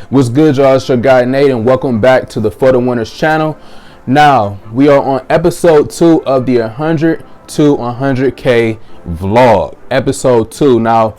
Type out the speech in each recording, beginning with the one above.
What's good, y'all? It's your guy Nate, and welcome back to the ForTheWxnners channel. Now we are on episode 2 of the 100 to 100K vlog. Episode 2. Now,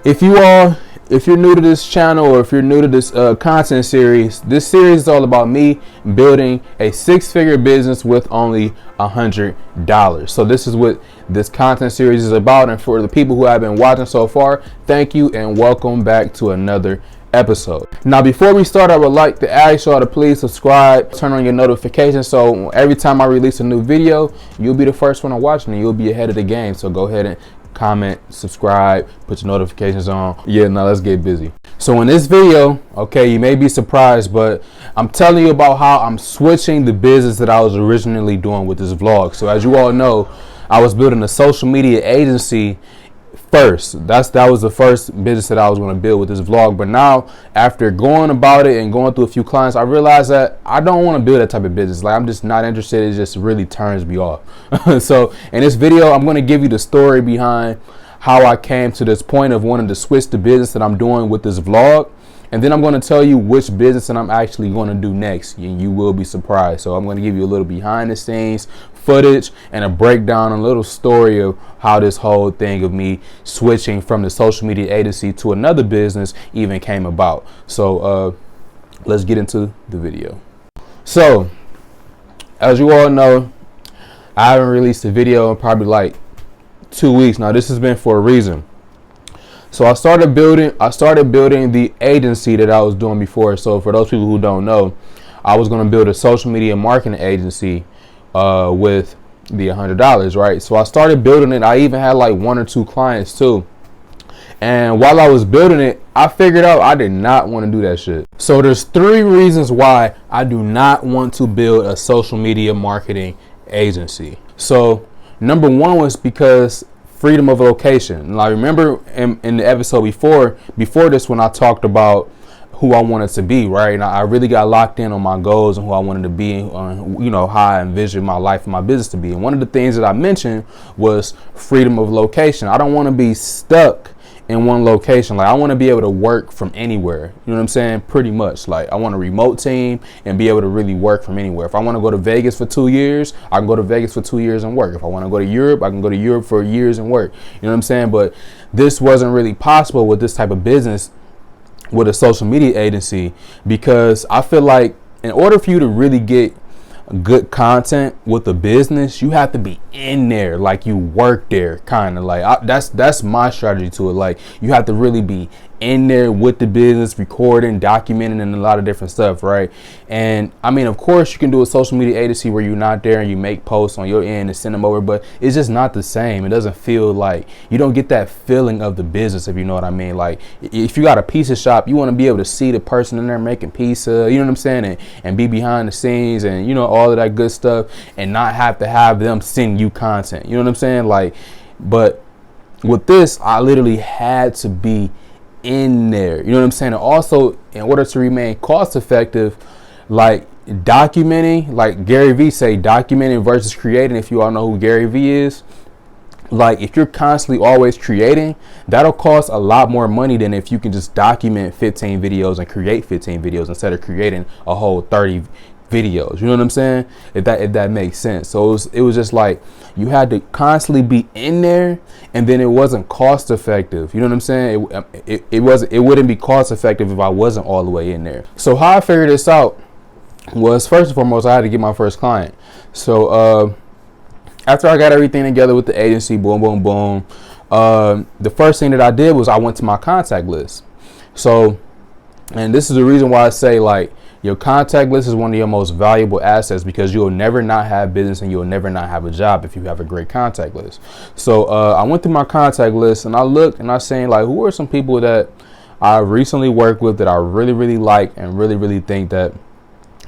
if you're new to this channel, or if you're new to this content series, this series is all about me building a 6-figure business with only $100. So this is what this content series is about. And for the people who have been watching so far, thank you and welcome back to another episode. Now, before we start, I would like to ask y'all to please subscribe, turn on your notifications, so every time I release a new video, you'll be the first one to watch and you'll be ahead of the game. So go ahead and comment, subscribe, put your notifications on. Yeah, now let's get busy. So in this video, okay, you may be surprised, but I'm telling you about how I'm switching the business that I was originally doing with this vlog. So as you all know, I was building a social media agency first. That was the first business that I was going to build with this vlog. But now, after going about it and going through a few clients, I realized that I don't want to build that type of business. Like, I'm just not interested. It just really turns me off. So in this video, I'm going to give you the story behind how I came to this point of wanting to switch the business that I'm doing with this vlog. And then I'm going to tell you which business that I'm actually going to do next. And you will be surprised. So I'm going to give you a little behind the scenes footage and a breakdown, a little story of how this whole thing of me switching from the social media agency to another business even came about. So let's get into the video. So as you all know, I haven't released a video in probably like 2 weeks now. This has been for a reason. So I started building the agency that I was doing before. So for those people who don't know, I was going to build a social media marketing agency with the $100, right? So I started building it. I even had like 1 or 2 clients too. And while I was building it, I figured out I did not want to do that shit. So there's 3 reasons why I do not want to build a social media marketing agency. So number 1 was because freedom of location. And I remember in the episode before this, when I talked about who I wanted to be, right? And I really got locked in on my goals and who I wanted to be, on, you know, how I envisioned my life and my business to be. And one of the things that I mentioned was freedom of location. I don't want to be stuck in one location. Like, I want to be able to work from anywhere. You know what I'm saying? Pretty much. Like, I want a remote team and be able to really work from anywhere. If I want to go to Vegas for 2 years, I can go to Vegas for 2 years and work. If I want to go to Europe, I can go to Europe for years and work. You know what I'm saying? But this wasn't really possible with this type of business, with a social media agency, because I feel like in order for you to really get good content with a business, you have to be in there, like you work there, kind of like that's my strategy to it. Like, you have to really be in there with the business, recording, documenting, and a lot of different stuff, right? And I mean, of course you can do a social media agency where you're not there and you make posts on your end and send them over, but it's just not the same. It doesn't feel like, you don't get that feeling of the business, if you know what I mean. Like, if you got a pizza shop, you want to be able to see the person in there making pizza, you know what I'm saying, and be behind the scenes and, you know, all of that good stuff, and not have to have them send you content, you know what I'm saying? Like, but with this, I literally had to be in there, you know what I'm saying? And also, in order to remain cost effective, like documenting, like Gary Vee say, documenting versus creating. If you all know who Gary Vee is, like, if you're constantly always creating, that'll cost a lot more money than if you can just document 15 videos and create 15 videos instead of creating a whole 30 videos. You know what I'm saying? If that makes sense. So it was just like, you had to constantly be in there, and then it wasn't cost effective. You know what I'm saying? It wouldn't be cost effective if I wasn't all the way in there. So how I figured this out was, first and foremost, I had to get my first client. So after I got everything together with the agency, boom, boom, boom, the first thing that I did was I went to my contact list. So, and this is the reason why I say, like, your contact list is one of your most valuable assets, because you'll never not have business and you'll never not have a job if you have a great contact list. So I went through my contact list and I looked and I seen, like, who are some people that I recently worked with that I really, really like and really, really think that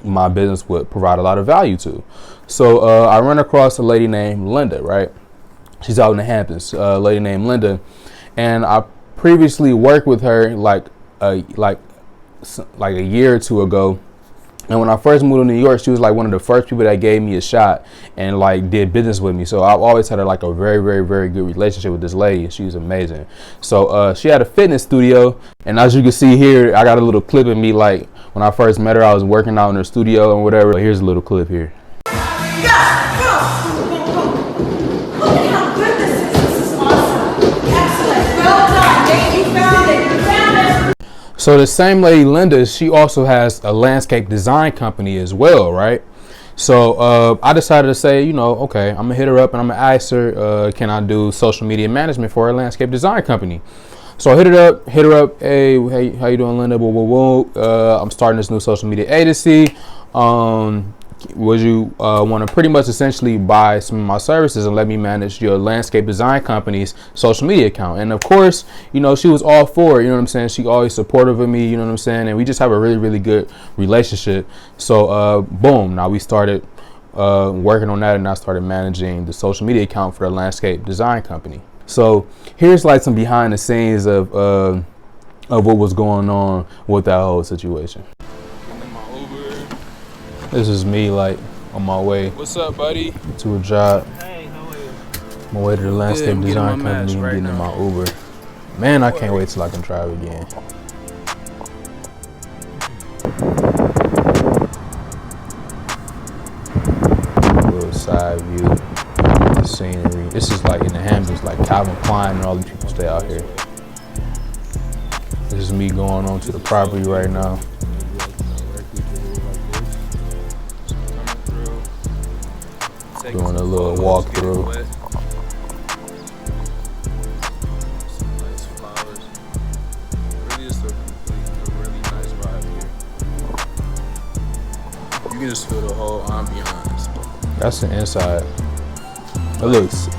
my business would provide a lot of value to. So I run across a lady named Linda, right? She's out in the Hamptons, a lady named Linda. And I previously worked with her like a year or two ago. And when I first moved to New York, she was like one of the first people that gave me a shot and like did business with me. So I've always had like a very, very, very good relationship with this lady. She was amazing. So she had a fitness studio, and as you can see here, I got a little clip of me like when I first met her. I was working out in her studio and whatever. But here's a little clip here. So the same lady, Linda, she also has a landscape design company as well, right? So I decided to say, you know, okay, I'm gonna hit her up and I'm gonna ask her, can I do social media management for her landscape design company? So I hit her up, hey, how you doing, Linda? Whoa, whoa, whoa. I'm starting this new social media agency. Would you want to pretty much essentially buy some of my services and let me manage your landscape design company's social media account? And of course, you know, she was all for it. You know what I'm saying? She always supportive of me. You know what I'm saying? And we just have a really, really good relationship. So boom, now we started working on that, and I started managing the social media account for the landscape design company. So here's like some behind the scenes of what was going on with that whole situation. This is me like on my way. What's up, buddy? To a job. Hey, how are you? My way to the landscape design company and getting in my Uber. Man, I can't wait till I can drive again. A little side view, the scenery. This is like in the Hamptons, like Calvin Klein and all these people stay out here. This is me going on to the property right now. Doing a little walkthrough. Some nice flowers. Really just a really nice vibe here. You can just feel the whole ambiance. That's the inside.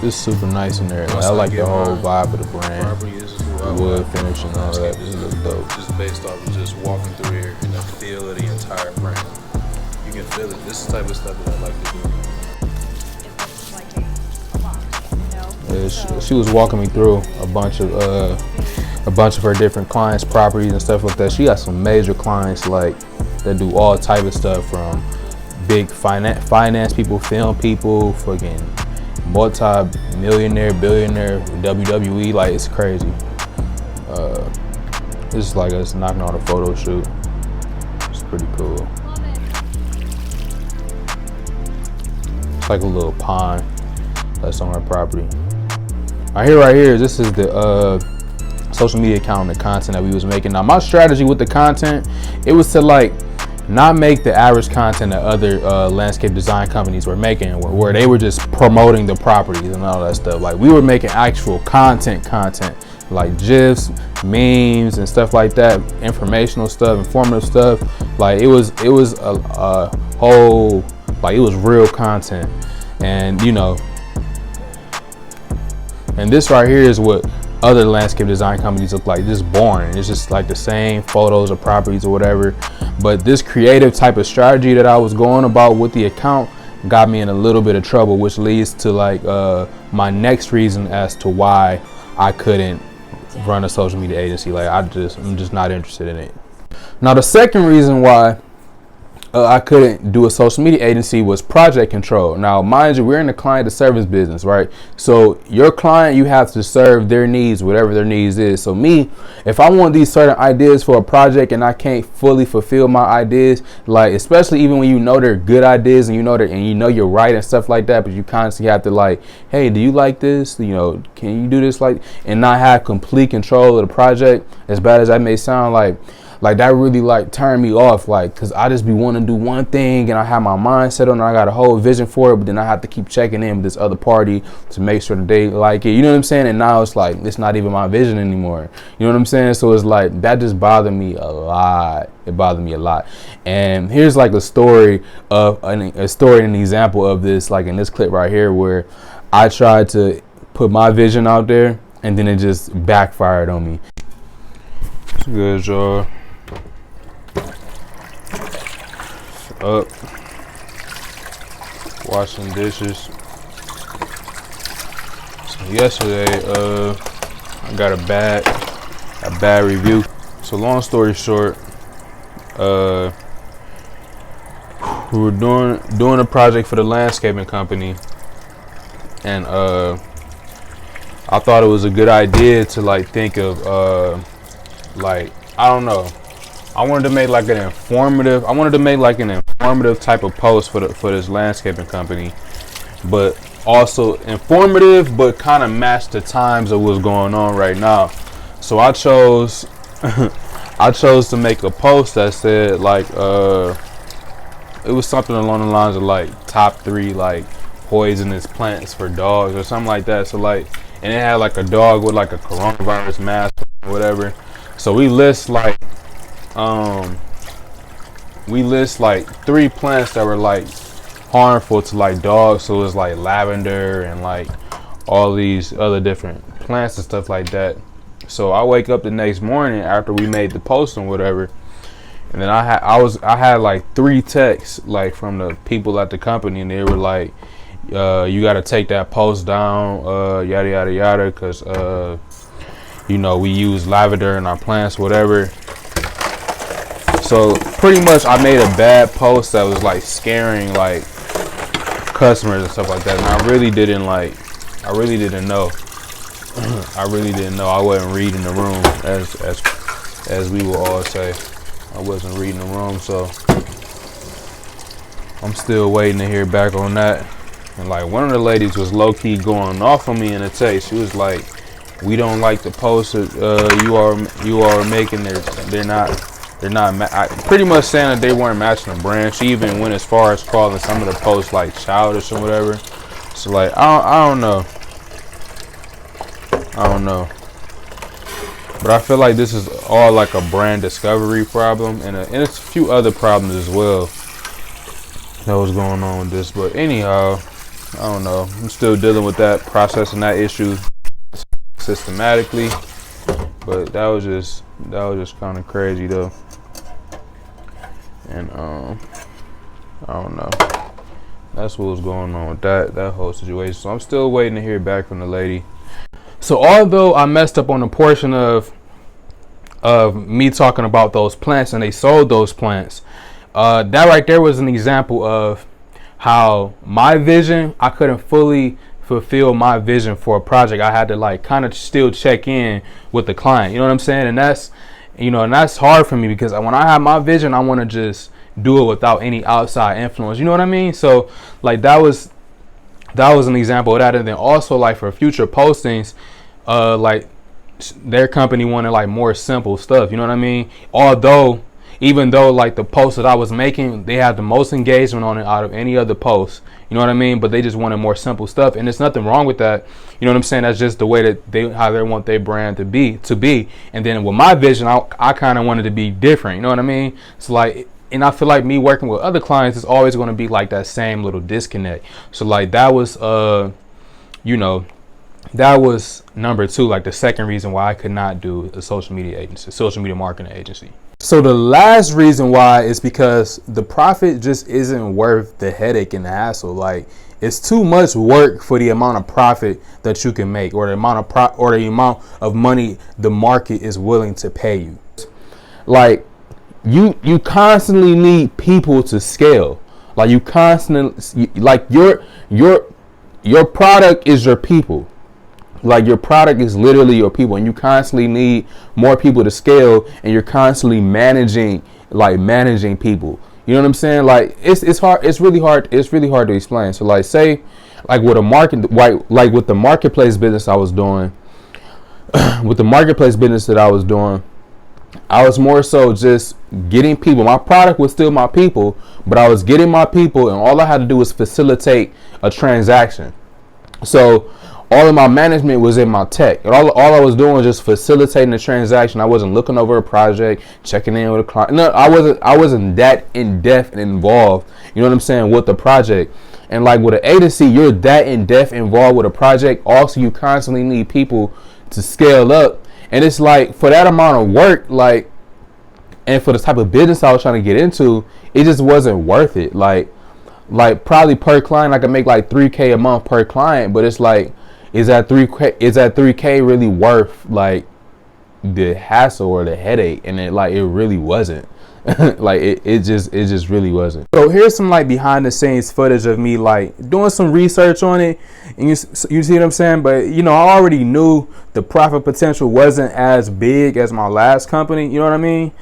It's super nice in there. I like the whole vibe of the brand. The wood finish and all that. This looks dope. Just based off of just walking through here and the feel of the entire brand. You can feel it. This is the type of stuff that I like to do. She was walking me through a bunch of her different clients' properties and stuff like that. She got some major clients like that do all type of stuff, from big finance people, film people, fucking multi-millionaire, billionaire, WWE. Like, it's crazy. It's like us knocking on a photo shoot. It's pretty cool. It's like a little pond that's on our property. Right here, this is the social media account and the content that we was making. Now, my strategy with the content, it was to like not make the average content that other landscape design companies were making, where they were just promoting the properties and all that stuff. Like, we were making actual content, like GIFs, memes, and stuff like that, informational stuff, informative stuff. Like, it was a whole, like, it was real content. And you know, and this right here is what other landscape design companies look like. Just boring. It's just like the same photos of properties or whatever. But this creative type of strategy that I was going about with the account got me in a little bit of trouble, which leads to like my next reason as to why I couldn't run a social media agency. Like, I'm just not interested in it. Now, the second reason why I couldn't do a social media agency was project control. Now, mind you, we're in the client to service business, right? So your client, you have to serve their needs, whatever their needs is. So me, if I want these certain ideas for a project and I can't fully fulfill my ideas, like, especially even when you know they're good ideas and you know you're right and stuff like that, but you constantly have to like, hey, do you like this? You know, can you do this? Like, and not have complete control of the project, as bad as that may sound, like that really like turned me off, like, cause I just be wanting to do one thing and I have my mind set on it, I got a whole vision for it, but then I have to keep checking in with this other party to make sure that they like it, you know what I'm saying? And now it's like, it's not even my vision anymore, you know what I'm saying? So it's like, that just bothered me a lot. It bothered me a lot. And here's like a story and an example of this, like in this clip right here, where I tried to put my vision out there and then it just backfired on me. It's good, y'all. Up, washing dishes. So yesterday, I got a bad review. So long story short, we were doing a project for the landscaping company, and I thought it was a good idea to like think of like, I don't know, I wanted to make like an informative type of post for this landscaping company, but also informative, but kind of match the times of what's going on right now. So I chose to make a post that said like it was something along the lines of like top 3 like poisonous plants for dogs or something like that. So like, and it had like a dog with like a coronavirus mask or whatever. So we list like 3 plants that were like harmful to like dogs. So it was like lavender and like all these other different plants and stuff like that. So I wake up the next morning after we made the post and whatever, and then I had like 3 texts like from the people at the company, and they were like, you got to take that post down, yada yada yada, because you know, we use lavender in our plants, whatever. So pretty much I made a bad post that was like scaring like customers and stuff like that, and I really didn't know. I really didn't know. I wasn't reading the room, as we will all say. I wasn't reading the room, so I'm still waiting to hear back on that. And like, one of the ladies was low key going off on me in a text. She was like, "We don't like the posts you are making. They're not pretty much saying that they weren't matching the brand." She even went as far as calling some of the posts like childish or whatever. So like, I don't know. But I feel like this is all like a brand discovery problem, and it's a few other problems as well that was going on with this. But anyhow, I don't know. I'm still dealing with that, processing that issue systematically. But that was just kind of crazy though. And I don't know. That's what was going on with that whole situation. So I'm still waiting to hear back from the lady. So although I messed up on a portion of me talking about those plants, and they sold those plants, that right there was an example of how my vision, I couldn't fully fulfill my vision for a project. I had to like kind of still check in with the client, you know what I'm saying? And that's hard for me, because when I have my vision, I want to just do it without any outside influence, you know what I mean? So like that was an example of that. And then also like for future postings, like their company wanted like more simple stuff, you know what I mean? Even though like the post that I was making, they had the most engagement on it out of any other post, you know what I mean? But they just wanted more simple stuff, and there's nothing wrong with that, you know what I'm saying? That's just the way that how they want their brand to be. And then with my vision, I kind of wanted to be different, you know what I mean? So like, and I feel like me working with other clients is always going to be like that same little disconnect. So like that was that was number 2, like the second reason why I could not do a social media marketing agency. So the last reason why is because the profit just isn't worth the headache and the hassle. Like, it's too much work for the amount of profit that you can make, or the amount of money the market is willing to pay you. Like, you constantly need people to scale. Like, you constantly, like, your product is your people. Like, your product is literally your people, and you constantly need more people to scale, and you're constantly managing people. You know what I'm saying? Like, it's hard. It's really hard to explain. So like, say like with with the marketplace business I was doing, I was more so just getting people. My product was still my people, but I was getting my people, and all I had to do was facilitate a transaction. So all of my management was in my tech. And all I was doing was just facilitating the transaction. I wasn't looking over a project, checking in with a client. No, I wasn't that in depth and involved, you know what I'm saying, with the project. And like with an agency, you're that in depth involved with a project. Also, you constantly need people to scale up. And it's like, for that amount of work, like, and for the type of business I was trying to get into, it just wasn't worth it. Like probably per client, I could make like $3K a month per client, but it's like, is that 3K really worth like the hassle or the headache? And it really wasn't. Like it just really wasn't. So here's some like behind the scenes footage of me like doing some research on it, and you see what I'm saying. But you know, I already knew the profit potential wasn't as big as my last company. You know what I mean?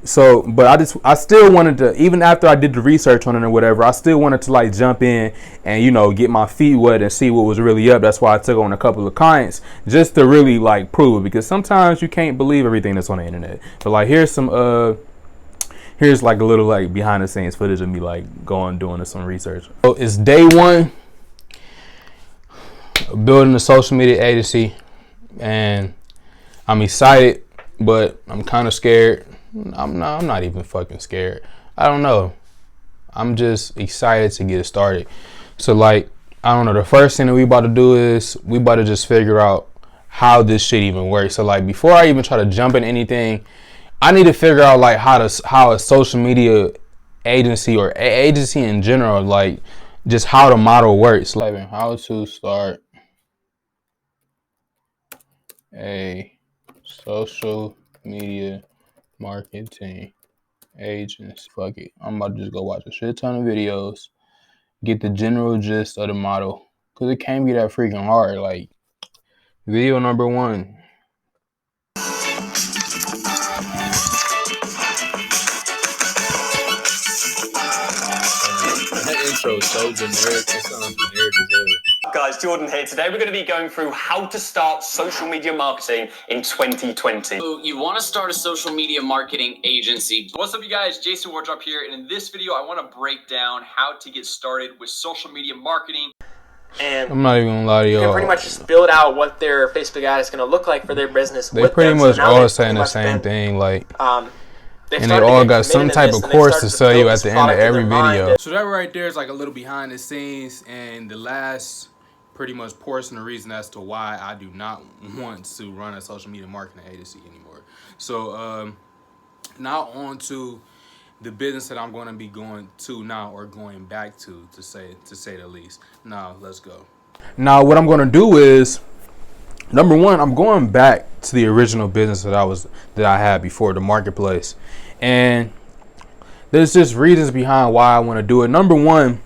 So, but I still wanted to, even after I did the research on it or whatever, I still wanted to like jump in and, you know, get my feet wet and see what was really up. That's why I took on a couple of clients just to really like prove it, because sometimes you can't believe everything that's on the internet. But like, here's like a little like behind the scenes footage of me like doing some research. So it's day one building a social media agency, and I'm excited, but I'm kind of scared. I'm not even fucking scared. I don't know. I'm just excited to get it started. So like, I don't know, the first thing that we about to do is we about to just figure out how this shit even works. So like, before I even try to jump in anything, I need to figure out like how a social media agency or agency in general, like just how the model works. Like how to start a social media marketing agency. Fuck it. I'm about to just go watch a shit ton of videos, get the general gist of the model, because it can't be that freaking hard. Like, video number one. That intro is so generic. It sounds generic as hell. Guys, Jordan here. Today we're going to be going through how to start social media marketing in 2020. So you want to start a social media marketing agency. What's up, you guys? Jason Wardrop here, and in this video I want to break down how to get started with social media marketing. And I'm not even gonna lie to y'all. you can pretty much just build out what their Facebook ad is going to look like for their business. They pretty much all saying the same thing, like, and they all got some type of course to sell you at the end of every video. So that right there is like a little behind the scenes, and the last pretty much portion of the reason as to why I do not want to run a social media marketing agency anymore. So now on to the business that I'm going to be going to now, or going back to say the least. Now let's go. Now what I'm going to do is, number one, I'm going back to the original business that I had before, the marketplace, and there's just reasons behind why I want to do it. Number one,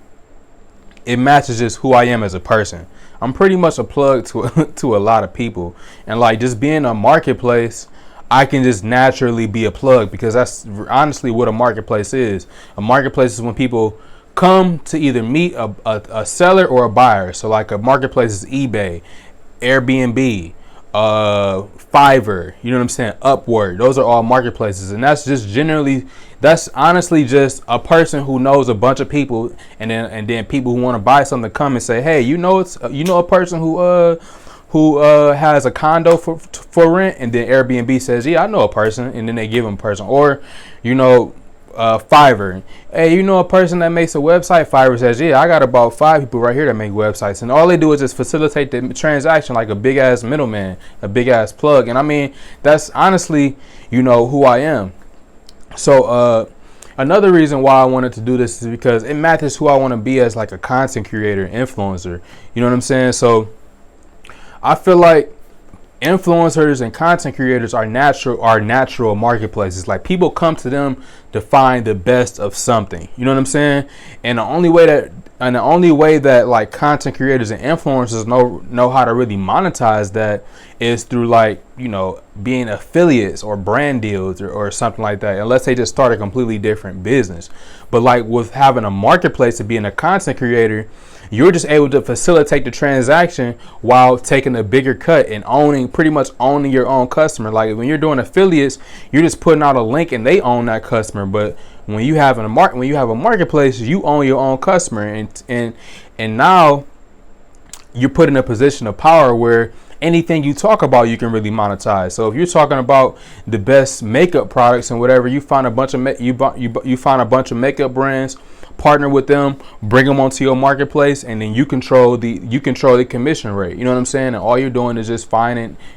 it matches just who I am as a person. I'm pretty much a plug to a lot of people, and like just being a marketplace, I can just naturally be a plug, because that's honestly what a marketplace is. A marketplace is when people come to either meet a seller or a buyer. So like a marketplace is eBay, Airbnb, Fiverr, you know what I'm saying, Upwork. Those are all marketplaces, and that's honestly just a person who knows a bunch of people, and then people who want to buy something come and say, hey, you know a person who has a condo for rent, and then Airbnb says, yeah, I know a person, and then they give them a person. Or, you know, Fiverr, hey, you know a person that makes a website. Fiverr says, yeah, I got about 5 people right here that make websites, and all they do is just facilitate the transaction like a big ass middleman, a big ass plug. And I mean, that's honestly, you know, who I am. So another reason why I wanted to do this is because it matches who I want to be as like a content creator, influencer. You know what I'm saying? So I feel like influencers and content creators are natural marketplaces. Like, people come to them to find the best of something. You know what I'm saying? And the only way that like content creators and influencers know how to really monetize that is through, like, you know, being affiliates or brand deals or something like that, unless they just start a completely different business. But like with having a marketplace and being a content creator, you're just able to facilitate the transaction while taking a bigger cut and pretty much owning your own customer. Like when you're doing affiliates, you're just putting out a link and they own that customer. But when you have a marketplace, you own your own customer, and now you're put in a position of power where anything you talk about, you can really monetize. So if you're talking about the best makeup products and whatever, you find a bunch of you find a bunch of makeup brands, partner with them, bring them onto your marketplace, and then you control the commission rate. You know what I'm saying? And all you're doing is just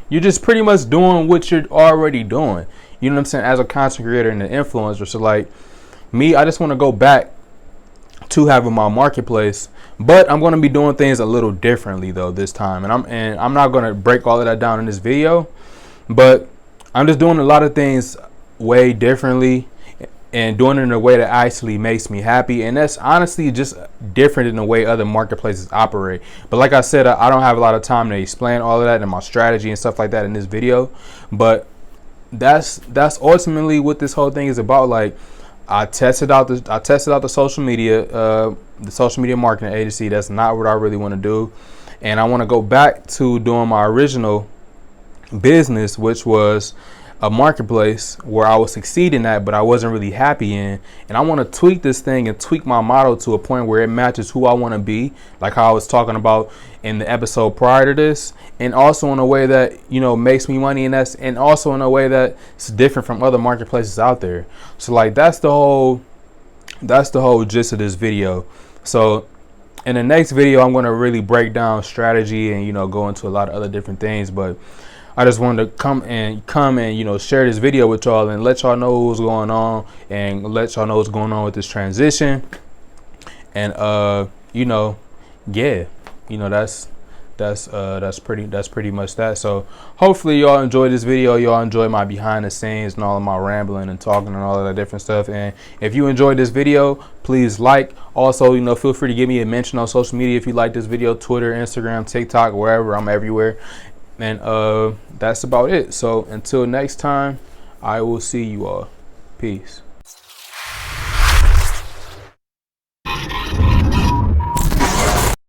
you're just pretty much doing what you're already doing. You know what I'm saying? As a content creator and an influencer. So like me, I just want to go back to having my marketplace, but I'm going to be doing things a little differently though this time, and I'm not going to break all of that down in this video, but I'm just doing a lot of things way differently and doing it in a way that actually makes me happy. And that's honestly just different in the way other marketplaces operate. But like I said, I don't have a lot of time to explain all of that and my strategy and stuff like that in this video. But that's ultimately what this whole thing is about. Like, I tested out the social media marketing agency. That's not what I really want to do. And I want to go back to doing my original business, which was a marketplace where I was succeeding at, but I wasn't really happy in. And I want to tweak this thing and tweak my model to a point where it matches who I want to be, like how I was talking about in the episode prior to this, and also in a way that, you know, makes me money, and also in a way that's different from other marketplaces out there. So like that's the whole gist of this video. So in the next video, I'm going to really break down strategy and, you know, go into a lot of other different things. But I just wanted to come and you know, share this video with y'all and let y'all know what's going on, and let y'all know what's going on with this transition. And you know, yeah, you know, that's pretty much that. So hopefully y'all enjoyed this video. Y'all enjoyed my behind the scenes and all of my rambling and talking and all of that different stuff. And if you enjoyed this video, please like. Also, you know, feel free to give me a mention on social media if you like this video: Twitter, Instagram, TikTok, wherever. I'm everywhere. And that's about it. So until next time, I will see you all. Peace.